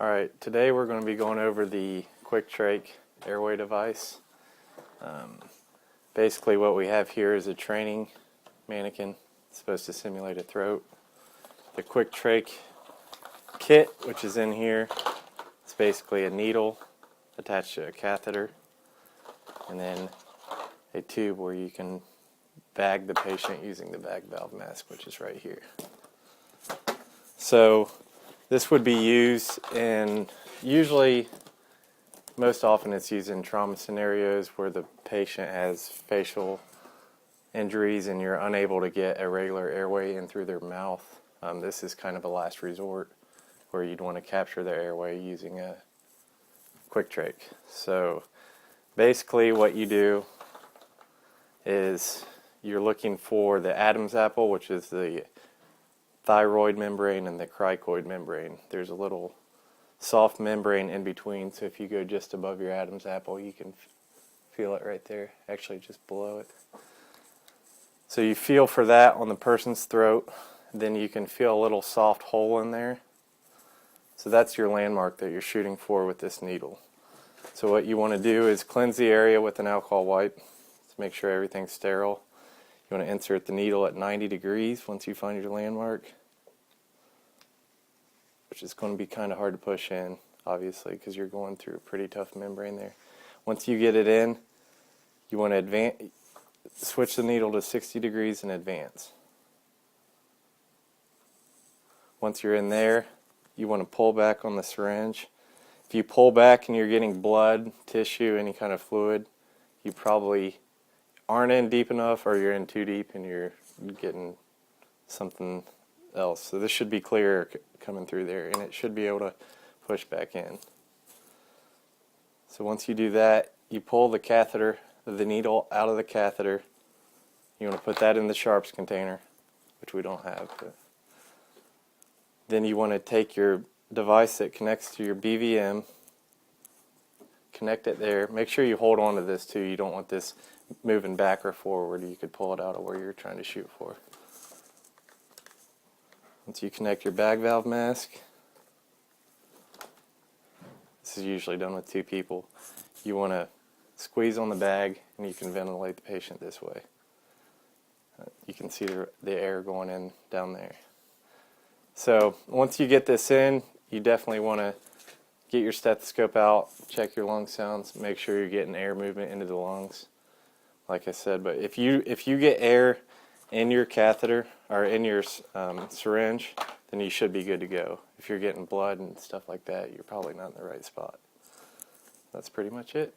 Alright, today we're going to be going over the QuickTrach airway device. Basically what we have here is a training mannequin. It's supposed to simulate a throat. The QuickTrach kit, which is in here, it's basically a needle attached to a catheter and then a tube where you can bag the patient using the bag valve mask, which is right here. So this would be used in, usually, most often it's used in trauma scenarios where the patient has facial injuries and you're unable to get a regular airway in through their mouth. This is kind of a last resort where you'd want to capture their airway using a QuickTrach. So basically what you do is you're looking for the Adam's apple, which is the thyroid membrane, and the cricoid membrane. There's a little soft membrane in between, so if you go just above your Adam's apple, you can feel it right there, actually just below it. So you feel for that on the person's throat, then you can feel a little soft hole in there. So that's your landmark that you're shooting for with this needle. So what you want to do is cleanse the area with an alcohol wipe to make sure everything's sterile. You want to insert the needle at 90 degrees once you find your landmark, which is going to be kind of hard to push in, obviously, because you're going through a pretty tough membrane there. Once you get it in, you want to switch the needle to 60 degrees and advance. Once you're in there, you want to pull back on the syringe. If you pull back and you're getting blood, tissue, any kind of fluid, you probably aren't in deep enough, or you're in too deep and you're getting something else. So this should be clear coming through there, and it should be able to push back in. So once you do that, you pull the catheter, the needle out of the catheter. You want to put that in the sharps container, which we don't have. But then you want to take your device that connects to your BVM, connect it there. Make sure you hold on to this too. You don't want this moving back or forward. You could pull it out of where you're trying to shoot for. Once you connect your bag valve mask, this is usually done with two people, you want to squeeze on the bag and you can ventilate the patient this way. You can see the air going in down there. So once you get this in, you definitely want to get your stethoscope out, check your lung sounds, make sure you're getting air movement into the lungs, like I said. But if you get air in your catheter or in your syringe, then you should be good to go. If you're getting blood and stuff like that, you're probably not in the right spot. That's pretty much it.